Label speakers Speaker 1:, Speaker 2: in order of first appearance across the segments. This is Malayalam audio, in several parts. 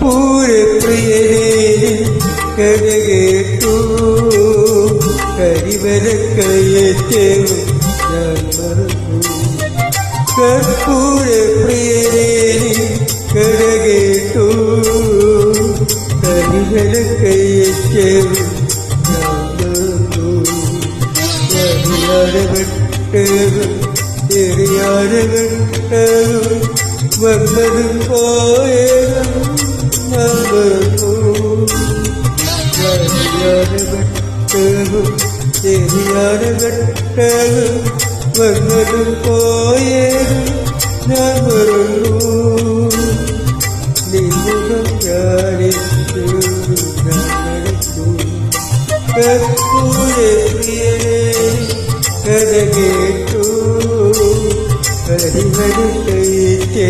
Speaker 1: പൂരെ പ്രിയരേ കരകേട്ടു കരിവരക്കയറ്റേവും ഞാൻ മറന്നു. കർപ്പൂര പ്രിയരേ കരകേട്ടു കരിവരക്കയറ്റേവും ഞാൻ മറന്നു. കരിയാരവട്ടവും ചെറിയാരവട്ടവും വന്നതും പോയതും മറന്നു. കരിയാരവട്ടവും ചെറിയാരവട്ടവും വന്നതും പോയതും ഞാൻ മറന്നു. നിന്നുകം ഞാനിട്ടു ഞാൻ നടന്നു. കർപ്പൂരെ പ്രിയരേ കഥ കേട്ടു കരിവരക്കയറ്റേ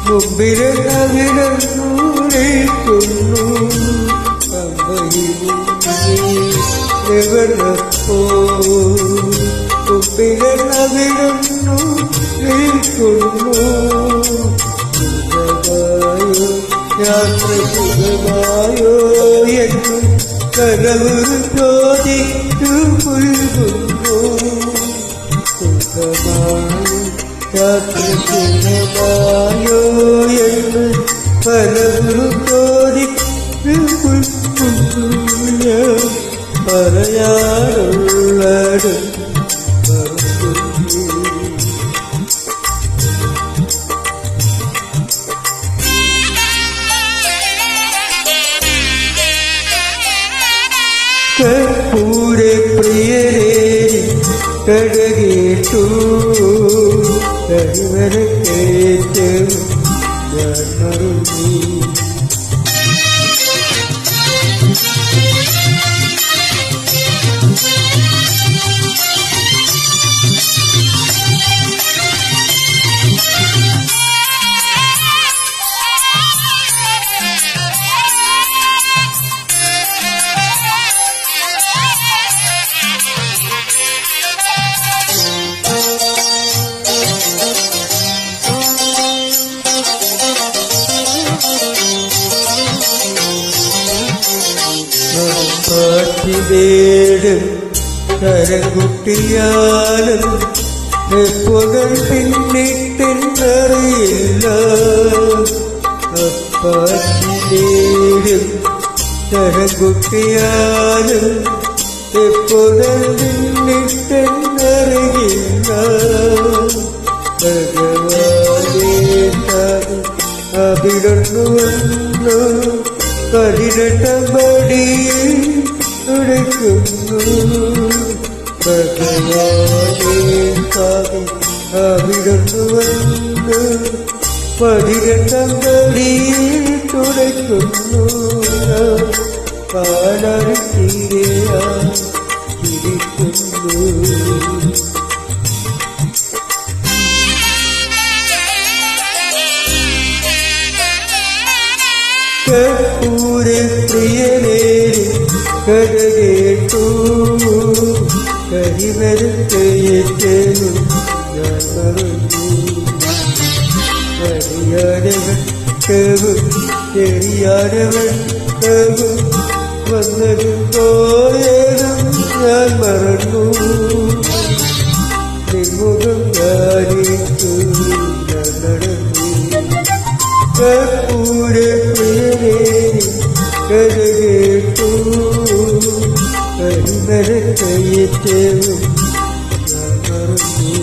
Speaker 1: മുമ്പിലെ നഗരം നൂറിക്കുന്നു. മുമ്പിലെ നഗരം നൂറിക്കുന്നു. സുഖമായോ യാത്ര സുഖമായോ എന്ന് കരവൊരു ചോദിച്ചു പുൽകുന്നു. സുഖമായോ യാത്ര സുഖമായോ എന്ന് പലവരും ചോദിച്ചു പുൽകുന്നു. പറയാനുള്ളത് കർപ്പൂരെ പ്രിയരേ കടകേട്ടു കരിവരക്കയറ്റവും ഞാൻ മറന്നു. പാട്ടിവേടും കരകുട്ടിയാലും എപ്പോഴും പിന്നിട്ടെന്നറിയില്ല. പാട്ടിവേടും കരകുട്ടിയാലും എപ്പോഴും പിന്നിട്ടെന്നറിയില്ല. ഭഗവാനേ അവിടുന്നു വന്നു പതിനെട്ടമ്പടിയിൽ തുടിക്കുന്നു. ഭഗവാനേ അവിടുന്നു വന്നു പതിനെട്ടമ്പടിയിൽ തുടിക്കുന്നു. പാലാരി തീരെയായിരിക്കുന്നു. കർപ്പൂരെ പ്രിയരേ കരകേട്ടു കരിവരക്കയറ്റവും ഞാൻ മറന്നു. കരിയാരവട്ടവും ചെറിയാരവട്ടവും വന്നതും പോയതും ഞാൻ മറന്നു. നിൻമുഖം ഞാനിട്ടു ഞാൻ നടന്നു. കർപ്പൂര പ്രിയനേ കഥ കേട്ടു കരിമര കയ്യേറ്റവും ഞാൻ മറന്നു